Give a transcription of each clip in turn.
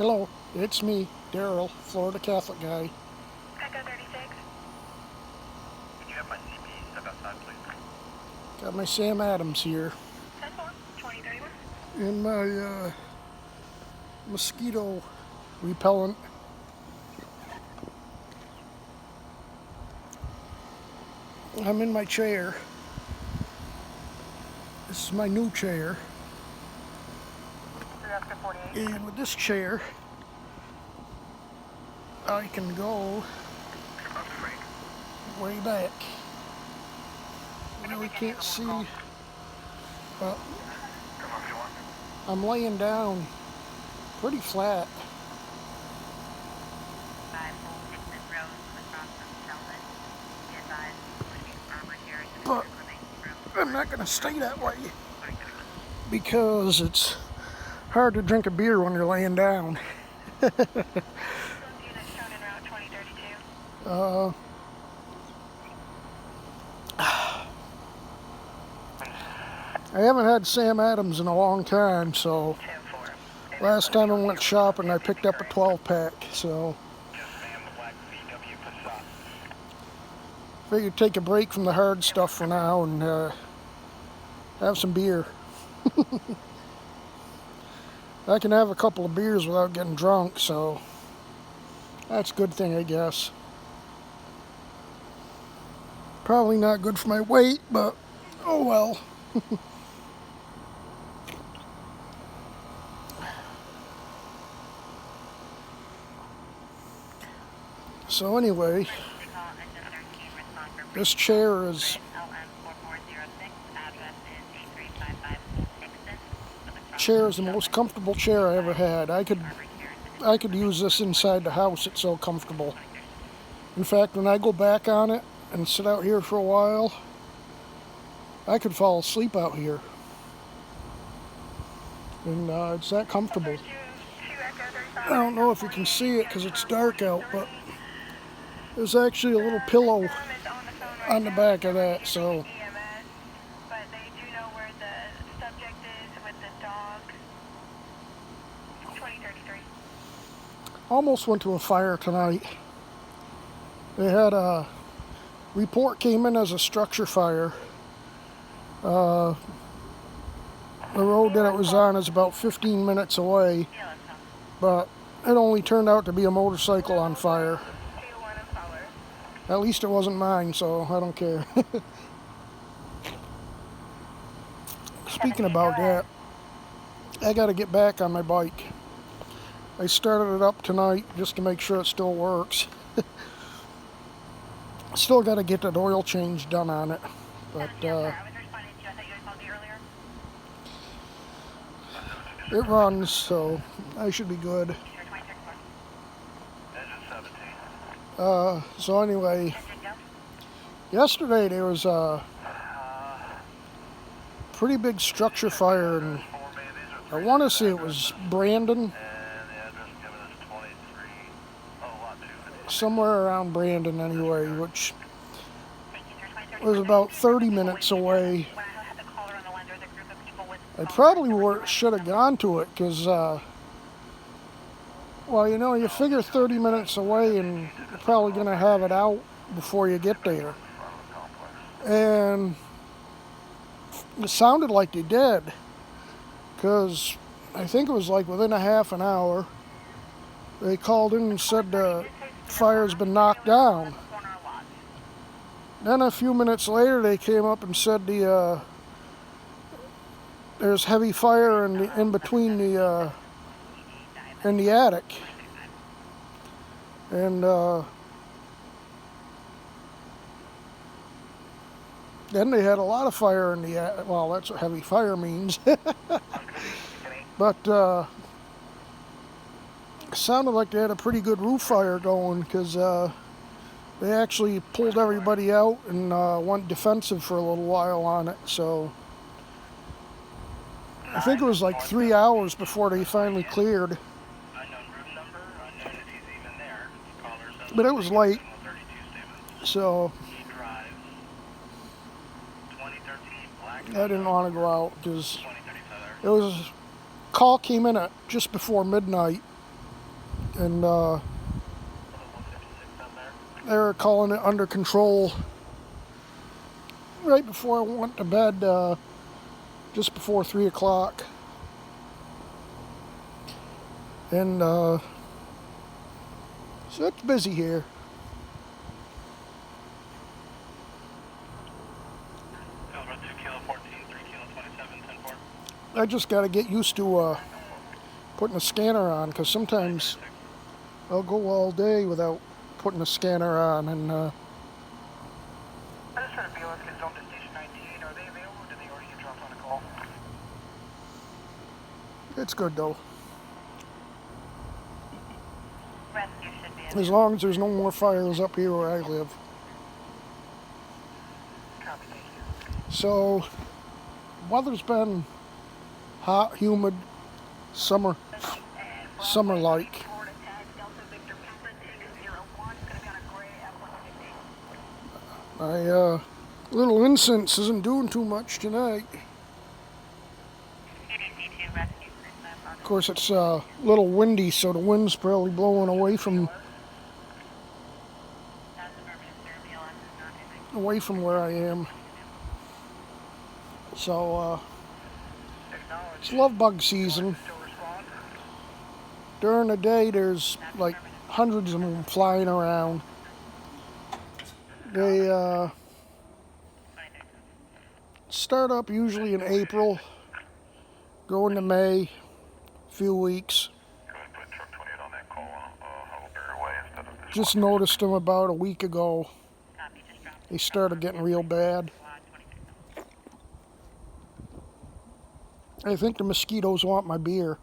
Hello, it's me, Daryl, Florida Catholic guy. Echo 36. Can you have my CP step outside, please? Got my Sam Adams here 10-4, 2031. and my mosquito repellent. I'm in my chair. This is my new chair. 3 Oscar 48. And with this chair, I can go way back. You really can't see, but I'm laying down pretty flat. But I'm not going to stay that way because it's hard to drink a beer when you're laying down. I haven't had Sam Adams in a long time, so last time I went shopping I picked up a 12-pack, so figured take a break from the hard stuff for now and have some beer. I can have a couple of beers without getting drunk, so that's a good thing, I guess. Probably not good for my weight, but oh well. So anyway, this chair is the most comfortable chair I ever had. I could use this inside the house. It's so comfortable. In fact, when I go back on it and sit out here for a while, I could fall asleep out here. And it's that comfortable. I don't know if you can see it because it's dark out, but there's actually a little pillow on the back of that, so. But they do know where the subject is with the dog. 2033. Almost went to a fire tonight. They had a report came in as a structure fire. The road that it was on is about 15 minutes away, but it only turned out to be a motorcycle on fire. At least it wasn't mine, so I don't care. Speaking about that, I gotta get back on my bike. I started it up tonight just to make sure it still works. Still gotta get that oil change done on it, but it runs, so I should be good. So anyway, yesterday there was a pretty big structure fire, and I want to say it was Brandon, somewhere around Brandon anyway, which was about 30 minutes away. I probably should have gone to it because, well, you know, you figure 30 minutes away and you're probably going to have it out before you get there. And it sounded like they did, because I think it was like within a half an hour, they called in and said the fire's been knocked down. Then a few minutes later, they came up and said there's heavy fire in between the in the attic, and then they had a lot of fire in the attic. Well, that's what heavy fire means. But it sounded like they had a pretty good roof fire going, because they actually pulled everybody out and went defensive for a little while on it. So I think it was like 3 hours before they finally cleared. But it was late, so I didn't want to go out because it was call came in at just before midnight, and Level 156 on there. they're calling it under control. Right before I went to bed, just before 3 o'clock. And so it's busy here. Over 2 kilo 14, 3 kilo 27, 10 4. I just got to get used to putting a scanner on, because sometimes I'll go all day without putting a scanner on. And I just heard a BLS gets home to station 19. Are they available or did they already get dropped on a call? it's good though. Rescue should be in. As long as there's no more fires up here where I live. Copy, thank you. So, weather's been hot, humid, summer-like. Florida tag Delta Victor Papa Dig 01 is going to be on a gray F-150. My little incense isn't doing too much tonight. CDC-2 rescue. Of course, it's a little windy, so the wind's probably blowing away from where I am. So, it's love bug season. Still respond? During the day, there's like hundreds of them flying around. They start up usually in April, go into May, few weeks. Go ahead and put truck 28 on that call Huckleberry Way instead of this Just noticed them about a week ago. They started getting real bad. I think the mosquitoes want my beer.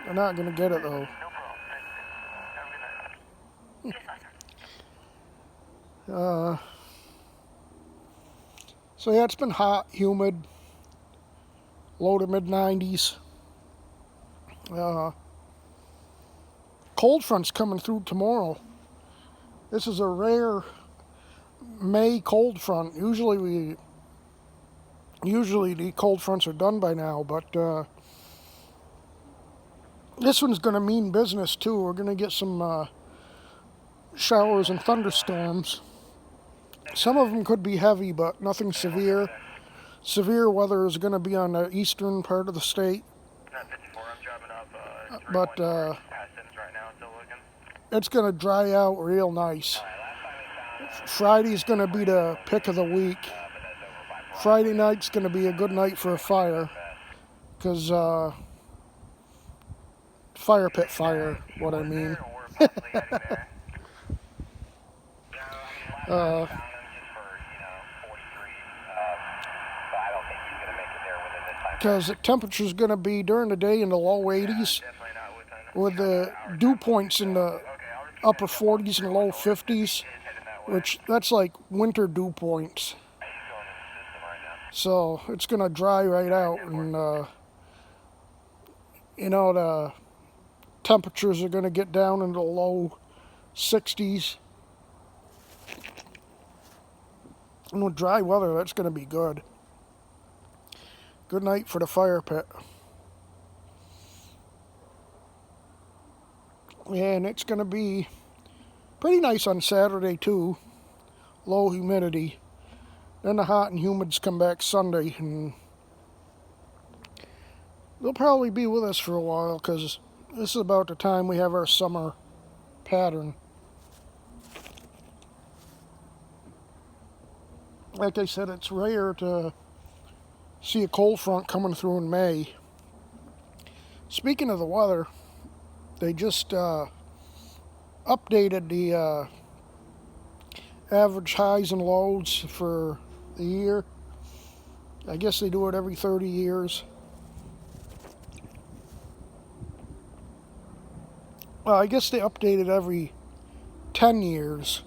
They're not gonna get it though. No problem. Have a good night. So yeah, it's been hot, humid, low to mid 90s. Cold front's coming through tomorrow. This is a rare May cold front. Usually the cold fronts are done by now, but this one's going to mean business too. We're going to get some showers and thunderstorms. Some of them could be heavy, but nothing severe. Severe weather is going to be on the eastern part of the state. 54, I'm driving up. But past Sims right now, still looking. it's going to dry out real nice. Friday's going to be the pick of the week. Friday night's going to be a good night for a fire, because fire pit fire, what I mean. Because the temperature's going to be during the day in the low 80s, with the dew points in the upper 40s and low 50s, which that's like winter dew points. So it's going to dry right out, and the temperatures are going to get down into the low 60s. And with dry weather, that's going to be good. Good night for the fire pit. And it's going to be pretty nice on Saturday too. Low humidity. Then the hot and humids come back Sunday, and they'll probably be with us for a while, because this is about the time we have our summer pattern. Like I said, it's rare to see a cold front coming through in May. Speaking of the weather, they just updated the average highs and lows for the year. I guess they do it every 30 years. Well, I guess they update it every 10 years,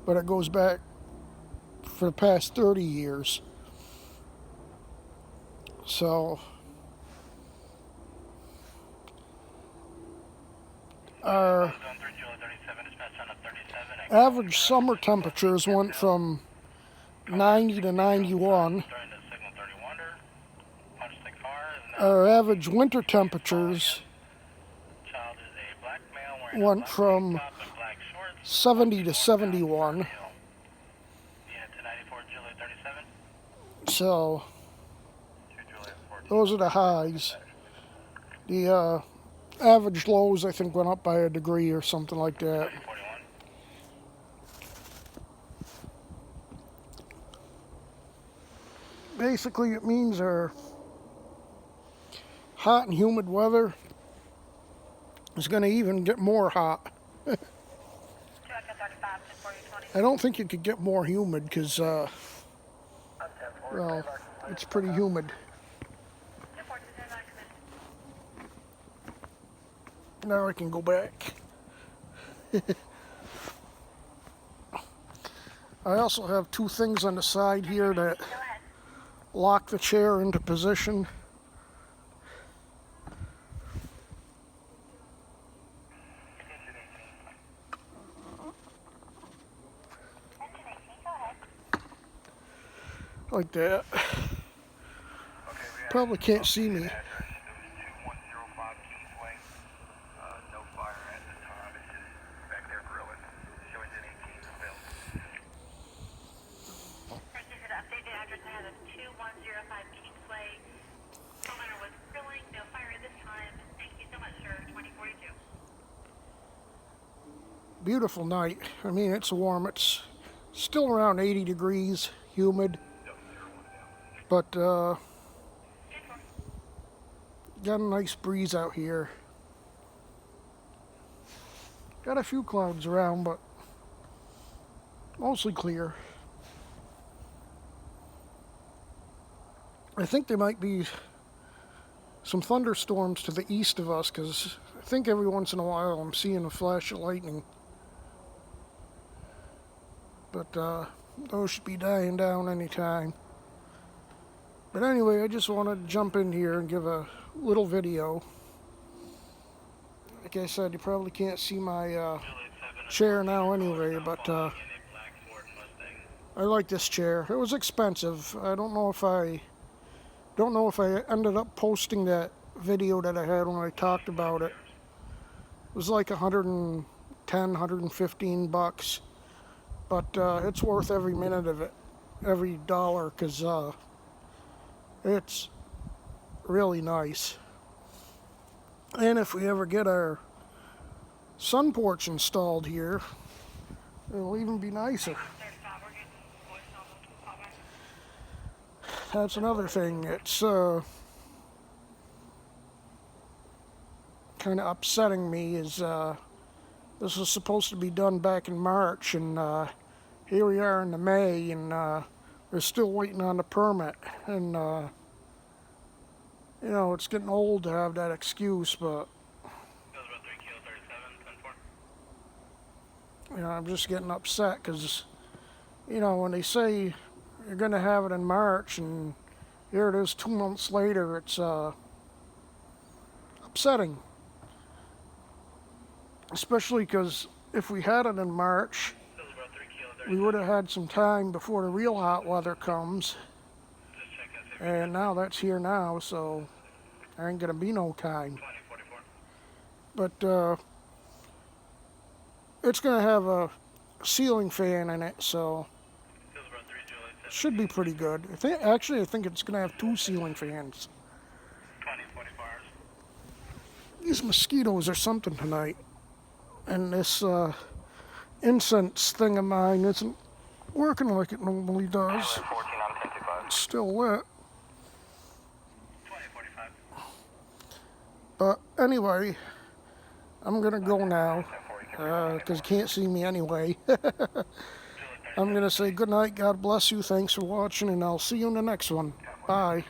but it goes back for the past 30 years. So, our average summer temperatures went from 90 to 91. Our average winter temperatures went from 70 to 71. Yeah, to 94 Juliet 37. So 2 Juliet 14. those are the highs. The average lows, I think, went up by a degree or something like that. 41. Basically, it means our hot and humid weather is going to even get more hot. 235 to 4020. I don't think it could get more humid because, well, it's pretty humid. 2409 commit. Now I can go back. I also have two things on the side here that Go ahead. lock the chair into position. Engine 18, go ahead. Like that. Okay, we have Probably can't see me. address. It was 2105 Kingsway. No fire at the time. It's just back there grilling. Show engine 18 available. Thank you for the updated address. I have a 2105 Kingsway. Homeowner was grilling, no fire at this time. Thank you so much, sir. 2042. Beautiful night. I mean, it's warm. It's still around 80 degrees, humid. But got a nice breeze out here. Got a few clouds around, but mostly clear. I think there might be some thunderstorms to the east of us because I think every once in a while I'm seeing a flash of lightning. But those should be dying down anytime. But anyway, I just wanted to jump in here and give a little video. Like I said, you probably can't see my chair now anyway, but I like this chair. It was expensive. I don't know if I ended up posting that video that I had when I talked about it. It was like 110, 115 bucks. But it's worth every minute of it, every dollar, because it's really nice. And if we ever get our sun porch installed here, it'll even be nicer. That's another thing. It's kind of upsetting me is this was supposed to be done back in March, and here we are in the May, and we're still waiting on the permit. And you know, it's getting old to have that excuse, but Goes about 3 kilo 37, 10-4. you know, I'm just getting upset because, you know, when they say you're going to have it in March and here it is 2 months later, it's upsetting. Especially because if we had it in March, Goes about 3 kilo 37. we would have had some time before the real hot weather comes. Just check that. And now that's here now, so there ain't going to be no time. 2044. But it's going to have a ceiling fan in it, so Goes about 3 Juliet it should be pretty good. I think it's going to have 2 ceiling fans. 2044 hours. These mosquitoes are something tonight. And this incense thing of mine isn't working like it normally does. 14 on 10-5. It's still lit. 2045. But anyway, I'm going to go now because you can't see me anyway. I'm going to say good night, God bless you, thanks for watching, and I'll see you in the next one. Bye.